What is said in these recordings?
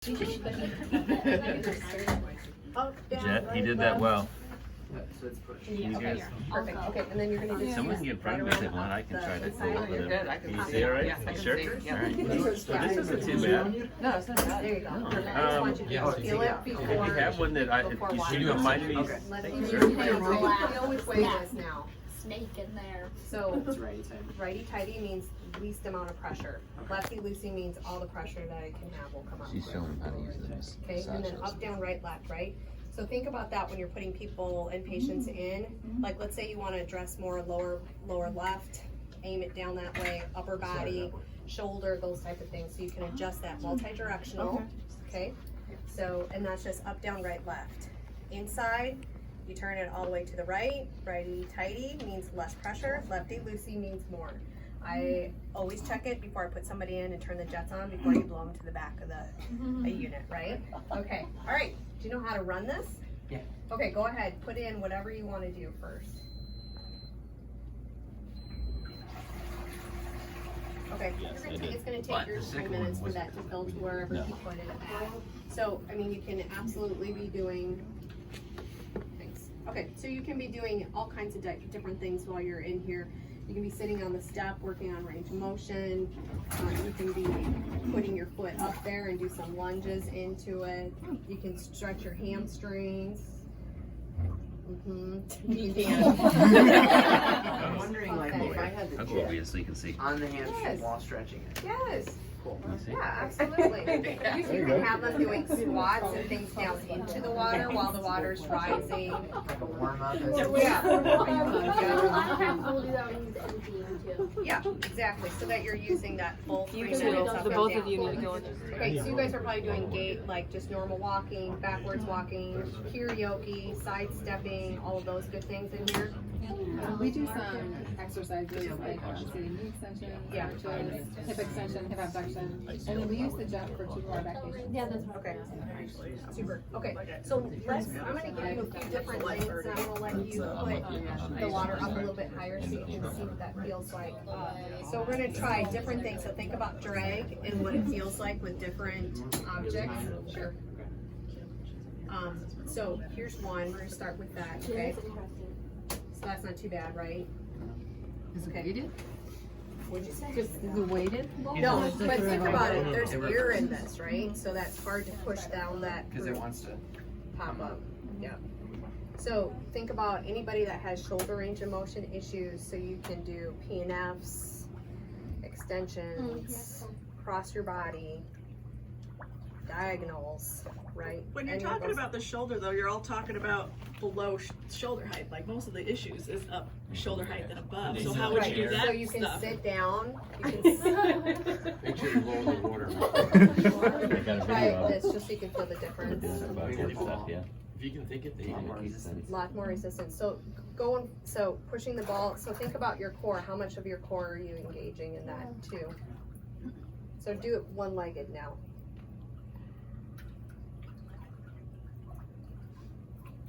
Jet, he did that well. So it's pushed. Okay, Perfect. Okay, and then you're going to do someone can get pregnant with it one. I can try to do it. You're good. I can You see see it. all right? Yeah, I can Sure. see. Yeah. All right. So this isn't too bad. No, it's not bad. There you go. No. I just want you to feel it If you before. have one that before you watching. should remind me. Okay. Let Thank me you, use sir. your hands. So you know which way it is now. Snake in there. So It's righty tighty. righty-tighty means least amount of pressure. Lefty-loosey means all the pressure that it can have will come out. She's showing him how to use this. Okay, and then up, down, right, left, right? So think about that when you're putting people and patients in. Like, let's say you want to address more lower left, aim it down that way, upper body, shoulder, those type of things. So you can adjust that multi-directional, okay? So, and that's just up, down, right, left. Inside, you turn it all the way to the right. Righty-tighty means less pressure. Lefty-loosey means more. I always check it before I put somebody in and turn the jets on before you blow them to the back of the unit, right? Okay, all right. Do you know how to run this? Yeah. Okay, go ahead. Put in whatever you want to do first. Okay, Yes, I did. it's going to take your 3 minutes for that to fill to wherever you put it at. So, I mean, you can absolutely be doing things. Okay, so you can be doing all kinds of different things while you're in here. You can be sitting on the step, working on range of motion. You can be putting your foot up there and do some lunges into it. You can stretch your hamstrings. You can dance. I'm wondering, like, if I had the That's jet obvious, so you can see. on the hamstring Yes. while stretching it. Yes. Cool. You see? Yeah, absolutely. You can have them doing squats and things down into the water while the water's rising. Like a warm up. Yeah. A lot of times we'll do that when it's emptying too. Yeah, exactly. So that you're using that full 3 You minutes two, up the and both down. of you need to go in there. Okay, so you guys are probably doing gait, like just normal walking, backwards walking, karaoke, sidestepping, all of those good things in here. We do some exercises like sitting knee extension, Yeah. arches, hip extension, hip abduction, and then we use the jet for 2-hour back patients. Yeah, that's Okay, super. Okay, so I'm gonna give you a few different things, and I'm gonna let you put the water up a little bit higher so you can see what that feels like. So we're gonna try different things. So think about drag and what it feels like with different objects. Sure. So here's one. We're gonna start with that. Okay. So that's not too bad, right? Is it Okay. weighted? What'd you say? Just is it weighted? No, but think about it. There's air in this, right? So that's hard to push down that Because it wants to. pop up. Yeah. So think about anybody that has shoulder range of motion issues. So you can do PNFs, extensions, cross your body, diagonals, right? When you're Any of talking those- about the shoulder, though, you're all talking about below shoulder height. Like most of the issues is up shoulder height than above. So how would you do Right. that So you can stuff? sit down. You can Make sure you lower the water. try this just so you can feel the We're difference. doing some bodyboard stuff, yeah. If you can think it, then you can keep it. A lot more resistance. So so pushing the ball. So think about your core. How much of your core are you engaging in that too? So do it one-legged now.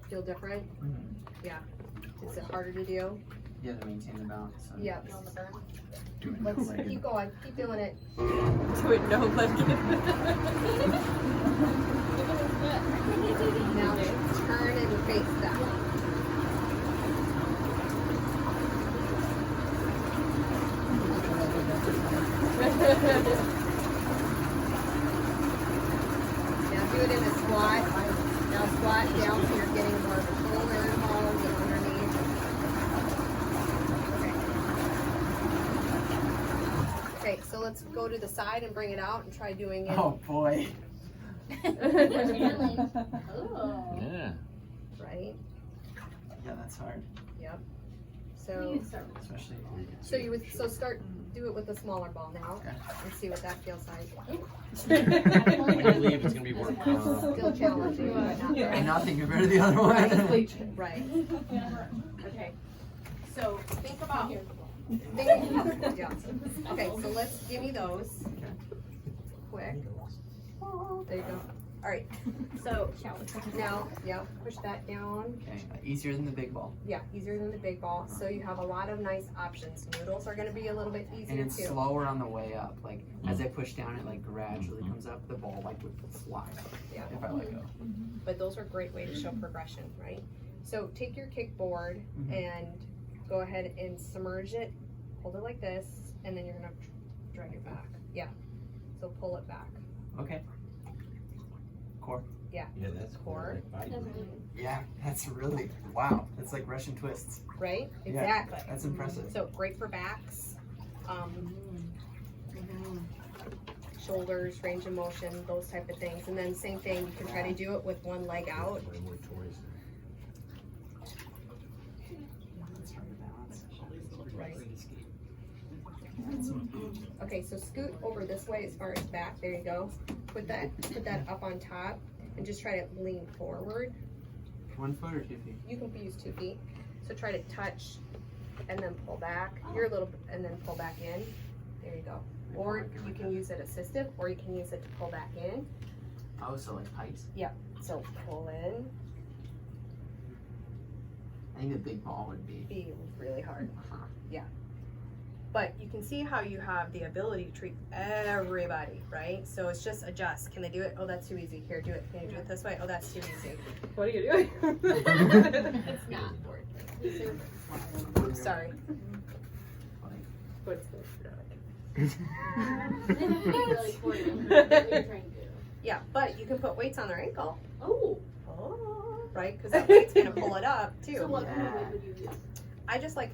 Feel different? Yeah. Is it harder to do? Yeah, to maintain the balance. So. Yep. Let's keep going. Keep doing it. Do it no legged. Now turn and face that. Now do it in a squat. Now squat down so you're getting more of the shoulder involved and underneath. Okay, so let's go to the side and bring it out and try doing it. Oh boy. Yeah. Right? Yeah, that's hard. Yep. So Especially. do it with a smaller ball now Okay. and see what that feels like. When you leave, it's gonna be work. Still challenging, but not And very. not think compared to the other one. Right. Okay. So think about. Yeah. Okay, so give me those. Quick. There you go. All right, so now, yeah, push that down. Okay, easier than the big ball. Yeah, easier than the big ball. So you have a lot of nice options. Noodles are gonna be a little bit And easier it's too. slower on the way up. Like, as I push down, it like gradually comes up. The ball like would fly Yeah. if I let go. But those are a great way to show progression, right? So take your kickboard Mhm. and go ahead and submerge it. Hold it like this, and then you're gonna drag it back. Yeah. So pull it back. Okay. Core. Yeah, that's Core. Yeah, that's really, wow. That's like Russian twists. Right? Yeah. Exactly. That's impressive. So great for backs, shoulders, range of motion, those type of things. And then same thing, you can try to do it with one leg out. It's hard to balance. Right. Okay, so scoot over this way as far as back. There you go. Put that up on top and just try to lean forward. 1 foot or 2 feet? You can use 2 feet. So try to touch and then pull back. You're a little, and then pull back in. There you go. Or you can use it assistive, or you can use it to pull back in. Oh, so like pipes? So pull in, I think the big ball would be. really hard. Uh-huh. But you can see how you have the ability to treat everybody, right? So it's just adjust. Can they do it? Oh, that's too easy. Here, do it. Can you do it this way? Oh, that's too easy. What are you doing? It's not working. Oops, sorry. What's Really important. What you're trying to do. Yeah, but you can put weights on their ankle. Oh. Oh, right? Because that weight's gonna pull it up So too. what kind of weight would you use? I just like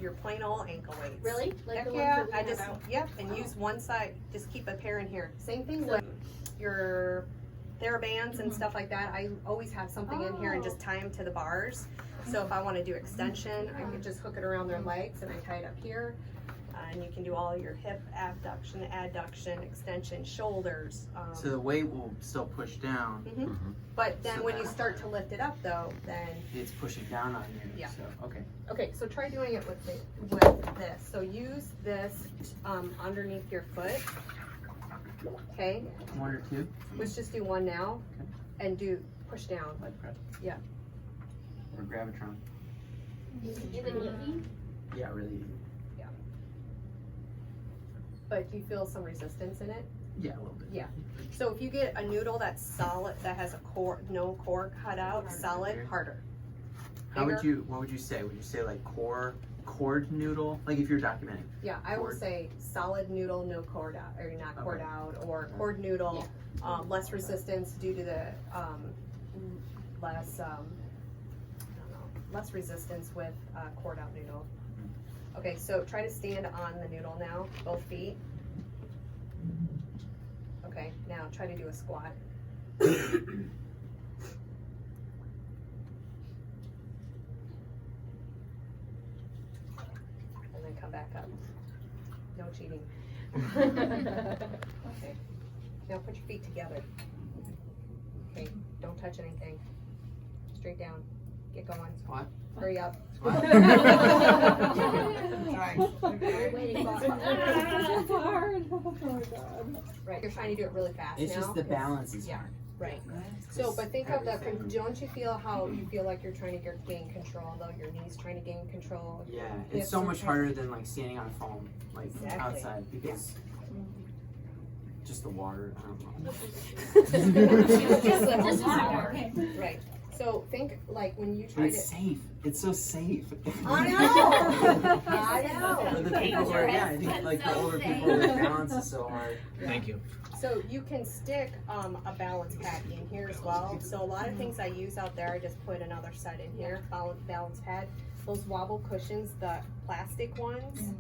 your plain old ankle weights. Really? Like Heck the yeah, ones that I we just, have out? yep, and use one side, just keep a pair in here. Same thing with your TheraBands and stuff like that. I always have something in here and just tie them to the bars. So if I want to do extension, I can just hook it around their legs and I tie it up here. And you can do all your hip abduction, adduction, extension, shoulders. So the weight will still push down. But then so when you that- start to lift it up though, then It's pushing down on you. Yeah. So, okay. okay, so try doing it with this. So use this underneath your foot. Okay, 1 or 2? let's just do one now and do push down. Leg press. Yeah. Or gravitron. Is it easy? Yeah, really easy. But do you feel some resistance in it? Yeah, a little bit. Yeah. So if you get a noodle that's solid, that has a core, no core cut out, solid, harder. How would Bigger. you, what would you say? Would you say like cord noodle? Like if you're documenting. Yeah, I will Cord. say solid noodle, no cord out, or not cord Okay. out, or cord noodle, less resistance due to the less, I don't know, less resistance with cord out noodle. Okay, so try to stand on the noodle now, both feet. Okay, now try to do a squat. And then come back up. No cheating. Okay. Now put your feet together. Okay, don't touch anything. Straight down. Get going. Squat. Hurry up. Squat. Waiting for It's hard. Oh my god. Right, you're trying to do it really fast It's now. just the balance is Yeah. hard. Right. So, but think of the, don't you feel how you feel like you're trying to gain control, though your knees trying to gain control? Yeah, Hips it's so are much trying- harder than like standing on a foam, like Exactly. outside, because just the water. I don't know. Just hard. Right. So think like when you But try to. it's safe. It's so safe. I know. For the people who are, yeah, I think like the older people, the balance is so hard. Thank you. So you can stick a balance pad in here as well. So a lot of things I use out there, I just put another set in here, balance pad. Those wobble cushions, the plastic ones,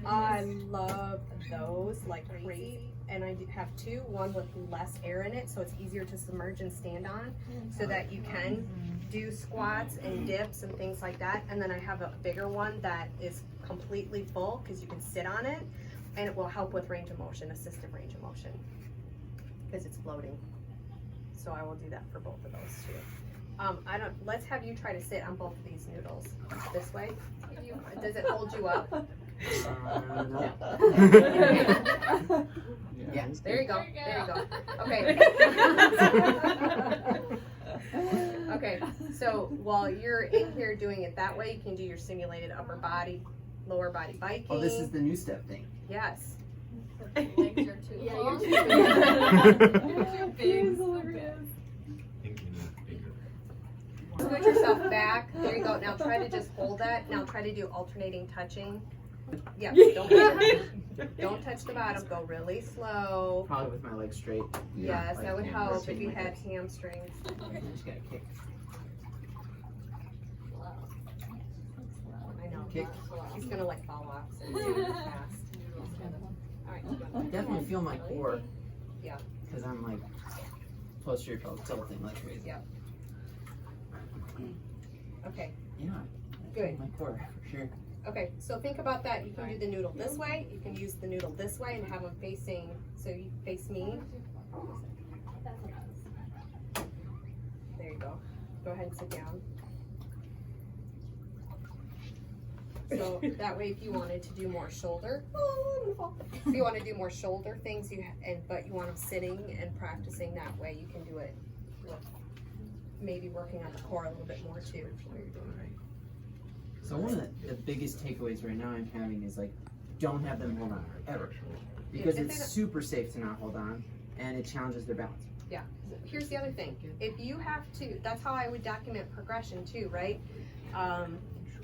I love those like crazy. And I have two, one with less air in it, so it's easier to submerge and stand on, so that you can do squats and dips and things like that. And then I have a bigger one that is completely full, because you can sit on it, and it will help with range of motion, assistive range of motion, because it's floating. So I will do that for both of those too. Let's have you try to sit on both of these noodles. This way. Does it hold you up? No. Yeah, there you go. go. There you go. Okay. Okay. So while you're in here doing it that way, you can do your simulated upper body, lower body biking. Oh, this is the new step thing. Yes. Legs are too Yeah, long. you're too big. Switch yourself back. There you go. Now try to just hold that. Now try to do alternating touching. Yeah. Don't touch the bottom. Go really slow. Probably with my legs straight. Yes, that would Like, help if you rotating my had legs. hamstrings. I just gotta kick. I know. Kick. He's gonna like fall off. So it's really fast. All right. I definitely feel my core. Yeah. Because I'm like posterior pelvic tilting like crazy. Yeah. Okay. Yeah. I feel Good. my core for sure. Okay, so think about that. You can do the noodle this way. You can use the noodle this way and have them facing, so you face me. There you go. Go ahead and sit down. So that way, if you wanted to do more shoulder, if you want to do more shoulder things, but you want them sitting and practicing that way, you can do it with maybe working on the core a little bit more too. While you're doing it. So one of the biggest takeaways right now I'm having is like, don't have them hold on ever, because If it's they don't- super safe to not hold on, and it challenges their balance. Yeah. Here's the other thing. If you have to, that's how I would document progression too, right?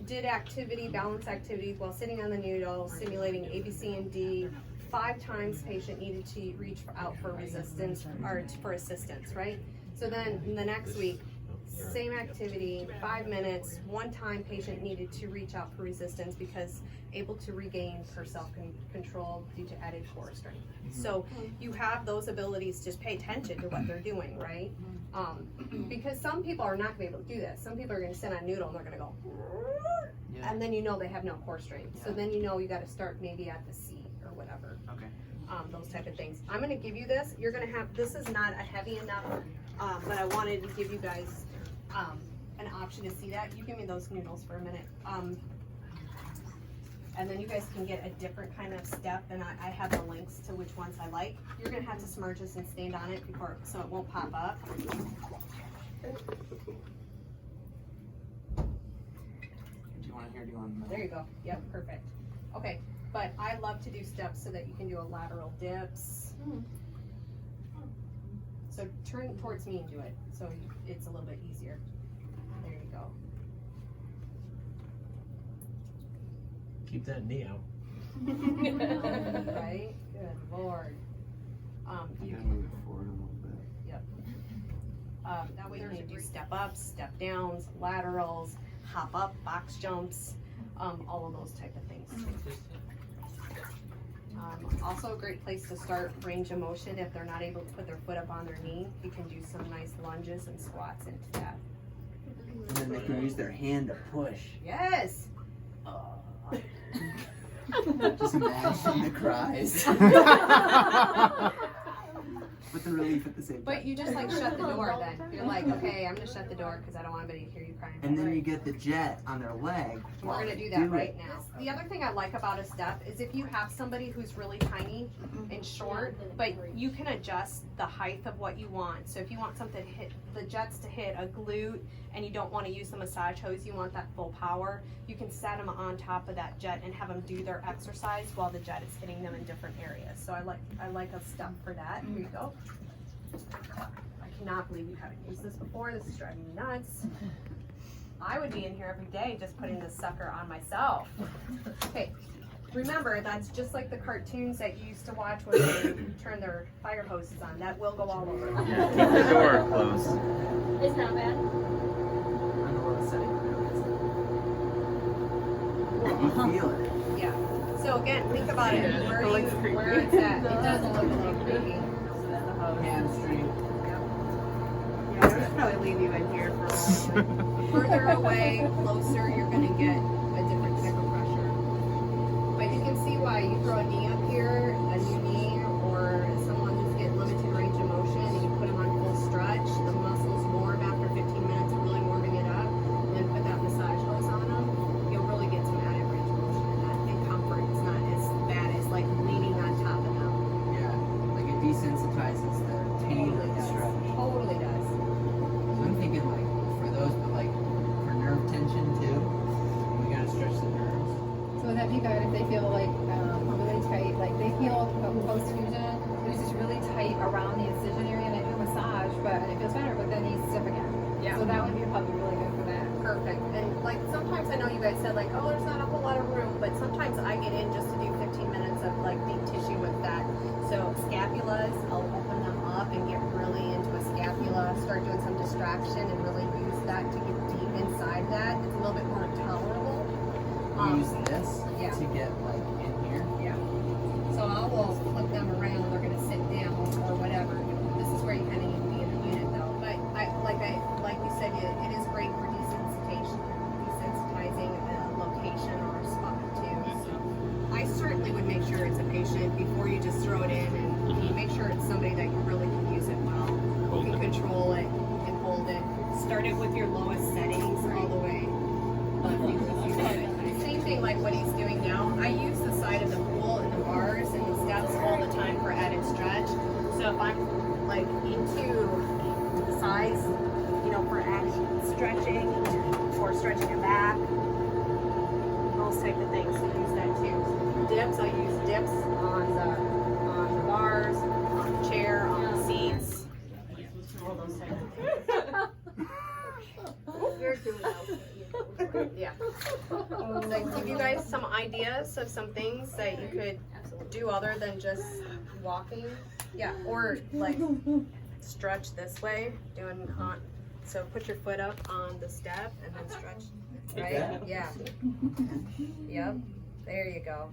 Did activity, balance activities while sitting on the noodle, simulating A, B, C, and D. 5 times patient needed to reach out for resistance or for assistance, right? So then in the next week, same activity, 5 minutes, 1 time patient needed to reach out for resistance because able to regain her self-control due to added core strength. So you have those abilities, just pay attention to what they're doing, right? Because some people are not going to be able to do this. Some people are going to sit on noodle and they're going to go, Yeah. and then you know they have no core strength. So Yeah. then you know you got to start maybe at the C or whatever. Okay. Those type of things. I'm going to give you this. You're going to have, this is not a heavy enough, but I wanted to give you guys an option to see that. You give me those noodles for a minute. And then you guys can get a different kind of step, and I have the links to which ones I like. You're going to have to submerge this and stand on it before, so it won't pop up. Do you want to hear? Do you want? There you go. Yep, perfect. Okay, but I love to do steps so that you can do a lateral dips. So turn towards me and do it, so it's a little bit easier. There you go. Keep that knee out. Right? Good Lord. You can, move it forward a little bit. that way you can do step ups, step downs, laterals, hop up, box jumps, all of those type of things. Also a great place to start range of motion if they're not able to put their foot up on their knee. You can do some nice lunges and squats into that. And then they can use their hand to push. Yes! Just imagine the cries. With the relief at the same time. But you just like shut the door then. You're like, okay, I'm gonna shut the door because I don't want anybody to hear you crying. And then you get the jet on their leg. We're gonna do that right now. The other thing I like about a step is if you have somebody who's really tiny and short, but you can adjust the height of what you want. So if you want something to hit, the jets to hit a glute and you don't want to use the massage hose, you want that full power, you can set them on top of that jet and have them do their exercise while the jet is hitting them in different areas. So I like a step for that. Here you go. I cannot believe you haven't used this before. This is driving me nuts. I would be in here every day just putting this sucker on myself. Okay, remember that's just like the cartoons that you used to watch when they turn their fire hoses on. That will go all over. Yeah, keep the door closed. It's not bad. On the low setting. You feel it. Yeah. So again, think about it. Where it's at. It does look a little creepy. Hamstring. Yeah, I would probably leave you in here for a while. Further away, closer, you're going to get a different type of pressure. But you can see why you throw a knee up here, a new knee, or someone who's getting limited range of motion, and you put them on full stretch, the muscles warm after 15 minutes of really warming it up, and then put that massage hose on them, you'll really get some added range of motion and comfort. It's not as bad as like leaning on top of them. Yeah. Like a desensitization they feel like really tight, like they feel post fusion, it was just really tight around the incision area, and I do a massage, and it feels better, but then he's stiff again. Yeah. So that would be probably really good for that. Perfect. And like sometimes I know you guys said like, oh, there's not a whole lot of room, but sometimes I get in just to do 15 minutes of like deep tissue with that. So scapulas, I'll open them up and get really into a scapula, start doing some distraction and really use that to get deep inside that. It's a little bit more tolerable. Use this yeah. to get like in here. Yeah. So I will flip them around. They're gonna sit down or whatever. This is where you kind of need to be in a unit though. But like you said, it is great for desensitizing a location or a spot too. So I certainly would make sure it's a patient before you just throw it in, and you make sure it's somebody that really can use it well, who can control it and hold it. Start it with your lowest settings all the way. Same thing like what he's doing now. I use the side of the pool and the bars and the steps all the time for added stretch. So if I'm like into the sides, you know, for action stretching or stretching your back, those type of things, I use that too. Dips, I use dips on the bars, on the chair, on the seats, all those type of things. You're doing okay. Yeah. Like give you guys some ideas of some things that you could do other than just walking. Yeah, or like stretch this way, doing on. So put your foot up on the step and then stretch. Right? Yeah. Yep. There you go.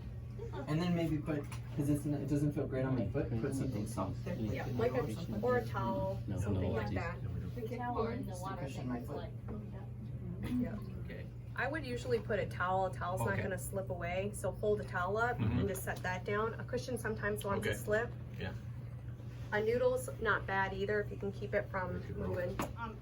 And then maybe put, because it doesn't feel great on my foot, put something soft. Yeah, like or a towel, something like that. Cushion my foot. Yeah. I would usually put a towel. A towel's not going to slip away, so hold a towel up and just set that down. A cushion sometimes wants to slip. Yeah. A noodle's not bad either if you can keep it from moving.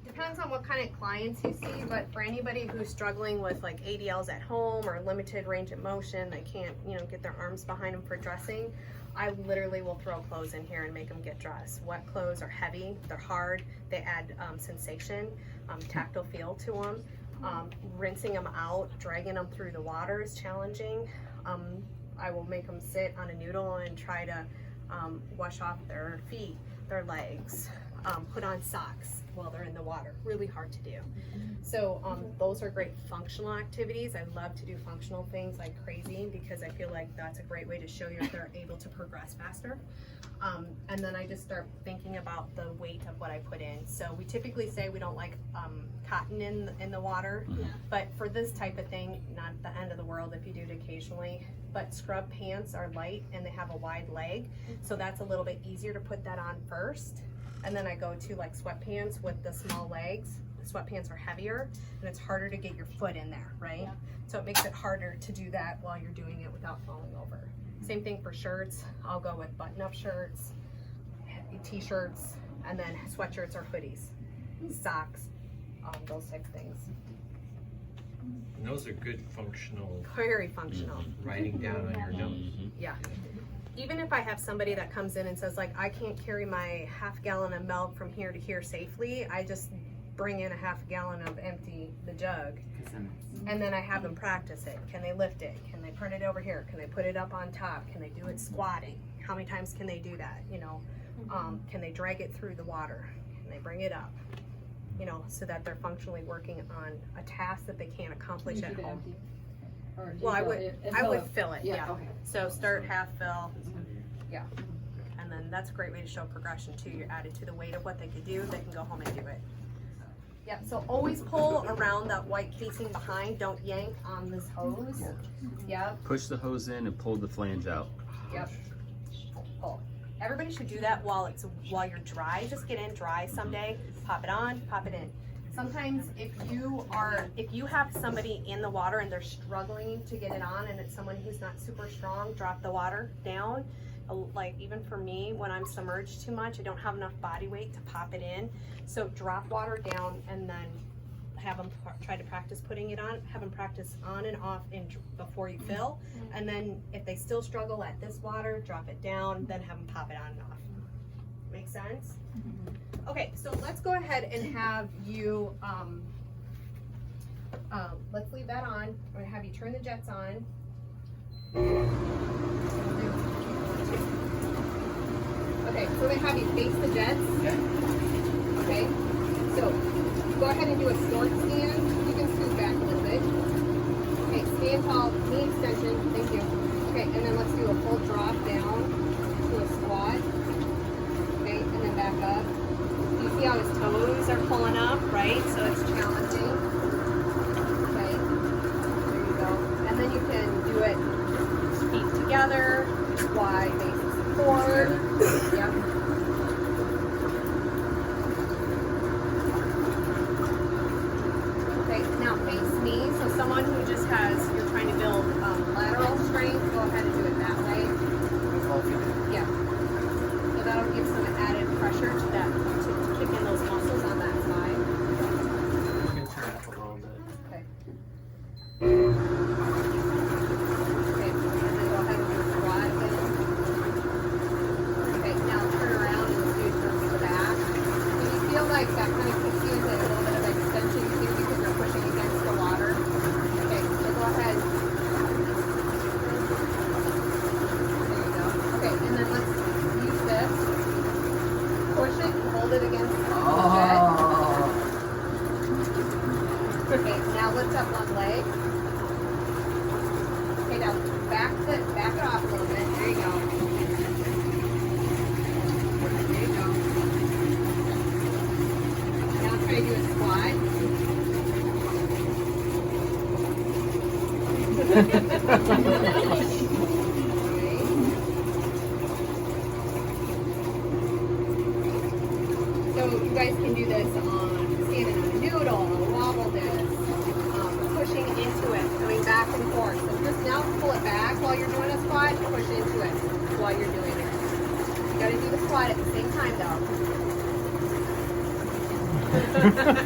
Depends on what kind of clients you see, but for anybody who's struggling with like ADLs at home or limited range of motion, they can't, you know, get their arms behind them for dressing, I literally will throw clothes in here and make them get dressed. Wet clothes are heavy, they're hard, they add sensation, tactile feel to them. Rinsing them out, dragging them through the water is challenging. I will make them sit on a noodle and try to wash off their feet, their legs, put on socks while they're in the water. Really hard to do. So those are great functional activities. I love to do functional things like crazy because I feel like that's a great way to show you if they're able to progress faster. And then I just start thinking about the weight of what I put in. So we typically say we don't like cotton in the water, but for this type of thing, not the end of the world if you do it occasionally. But scrub pants are light and they have a wide leg, so that's a little bit easier to put that on first. And then I go to like sweatpants with the small legs. Sweatpants are heavier and it's harder to get your foot in there, right? Yeah. So it makes it harder to do that while you're doing it without falling over. Same thing for shirts. I'll go with button-up shirts, t-shirts, and then sweatshirts or hoodies, socks, those type of things. And those are good functional. Very functional. Writing down on your notes. Yeah. Even if I have somebody that comes in and says like, I can't carry my half gallon of milk from here to here safely, I just bring in a half gallon of empty the jug. And then I have them practice it. Can they lift it? Can they turn it over here? Can they put it up on top? Can they do it squatting? How many times can they do that? You know, can they drag it through the water? Can they bring it up? You know, so that they're functionally working on a task that they can't accomplish at home. Well, I would fill it, yeah. Okay. So start half fill, yeah. And then that's a great way to show progression too. You're added to the weight of what they could do. They can go home and do it. Yep, so always pull around that white casing behind. Don't yank on this hose. Yep. Push the hose in and pull the flange out. Yep. Pull. Everybody should do that while you're dry. Just get in dry someday. Pop it on, pop it in. Sometimes if you have somebody in the water and they're struggling to get it on and it's someone who's not super strong, drop the water down. Like even for me, when I'm submerged too much, I don't have enough body weight to pop it in. So drop water down and then have them try to practice putting it on. Have them practice on and off before you fill. And then if they still struggle at this water, drop it down, then have them pop it on and off. Make sense? Okay, so let's go ahead and have you, let's leave that on. I'm gonna have you turn the jets on. Okay, so they have you face the jets. Okay, so go ahead and do a short stand. You can scoot back a little bit. Okay, stand tall, knee extension. Thank you. Okay, and then let's do a full drop down to a squat. Okay, and then back up. You see how his toes are pulling up, right? So it's challenging. Okay, there you go. And then you can do it feet together, wide faces forward. Yep. Okay, now face me. So someone who just has, you're trying to build lateral strength, go ahead and do it that way. Yeah. So that'll give some added pressure to that, to kick in those muscles on that side. You can turn up a little bit. Okay. Okay, and then go ahead and do a squat again. Okay, now turn around and do from the back. And you feel like that kind of kicks you into a little bit of extension too because you're pushing against the water. Okay, so go ahead. There you go. Okay, and then let's use this. Push it and hold it against the jet. Okay, now lift up one leg. Okay, now back it off a little bit. There you go. There you go. Now try to do a squat. So you guys can do this on standing on a noodle, wobble disc, pushing into it, going back and forth. So just now pull it back while you're doing a squat, push into it while you're doing it. You gotta do the squat at the same time though.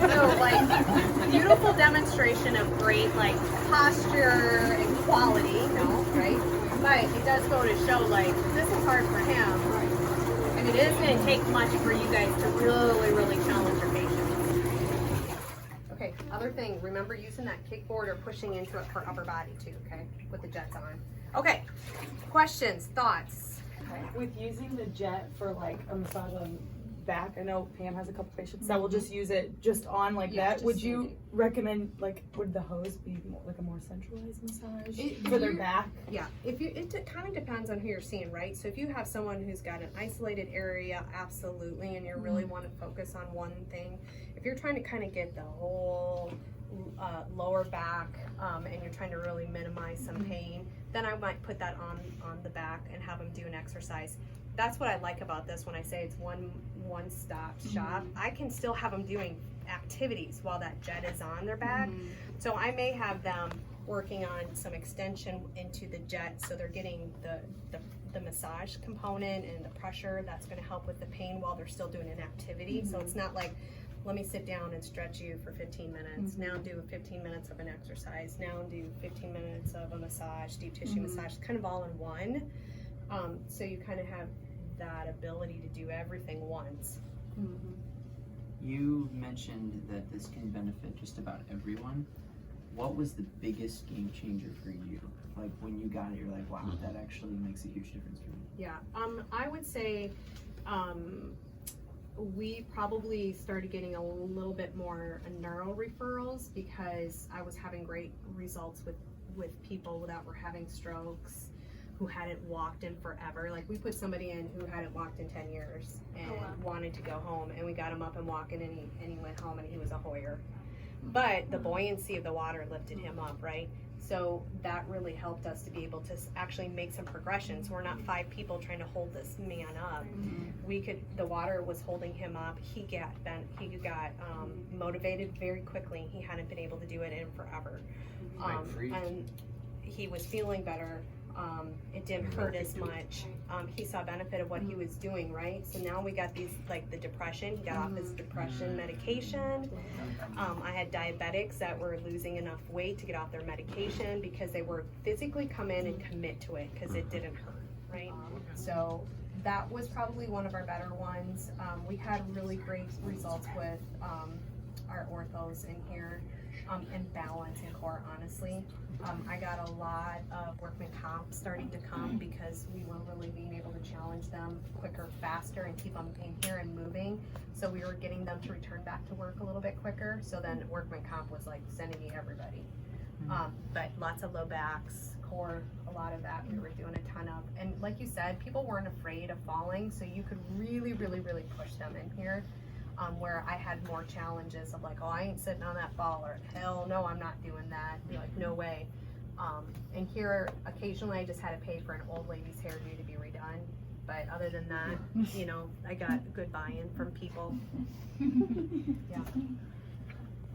So like, beautiful demonstration of great like posture and quality, right? But it does go to show like, this is hard for him. And it is going to take much for you guys to really, really challenge your patience. Okay, other thing, remember using that kickboard or pushing into it for upper body too, okay? With the jets on. Okay, questions, thoughts? With using the jet for like a massage on back, I know Pam has a couple patients that will just use it just on like Yeah, that. just Would use you it. recommend, like, would the hose be more, like a more centralized massage for their back? Yeah, it kind of depends on who you're seeing, right? So if you have someone who's got an isolated area, absolutely, and you really want to focus on one thing. If you're trying to kind of get the whole lower back and you're trying to really minimize some pain, then I might put that on the back and have them do an exercise. That's what I like about this when I say it's one-stop shop. I can still have them doing activities while that jet is on their back. So I may have them working on some extension into the jet, so they're getting the massage component and the pressure that's going to help with the pain while they're still doing an activity. So it's not like, let me sit down and stretch you for 15 minutes. Now do 15 minutes of an exercise. Now do 15 minutes of a massage, deep tissue massage, kind of all in one. So you kind of have that ability to do everything once. You mentioned that this can benefit just about everyone. What was the biggest game changer for you? Like when you got it, you're like, wow, that actually makes a huge difference for me. Yeah, I would say we probably started getting a little bit more neuro referrals because I was having great results with people that were having strokes who hadn't walked in forever. Like we put somebody in who hadn't walked in 10 years and wanted to go home, and we got him up and walking, and he went home and he was a Hoyer. But the buoyancy of the water lifted him up, right? So that really helped us to be able to actually make some progression. So we're not 5 people trying to hold this man up. The water was holding him up. He got motivated very quickly. He hadn't been able to do it in forever. And he was feeling better. It didn't hurt as much. He saw benefit of what he was doing, right? So now we got these, like the depression, he got off his depression medication. I had diabetics that were losing enough weight to get off their medication because they were physically come in and commit to it because it didn't hurt, right? So that was probably one of our better ones. We had really great results with our orthos in here. and balance and core, honestly. I got a lot of workman comp starting to come because we were really being able to challenge them quicker, faster, and keep them in here and moving. So we were getting them to return back to work a little bit quicker. So then workman comp was like sending me everybody. But lots of low backs, core, a lot of that we were doing a ton of. And like you said, people weren't afraid of falling, so you could really, really, really push them in here. Where I had more challenges of like, oh, I ain't sitting on that ball, or hell no, I'm not doing that. You're like, no way. And here, occasionally I just had to pay for an old lady's hairdo to be redone. But other than that, you know, I got good buy-in from people. Yeah.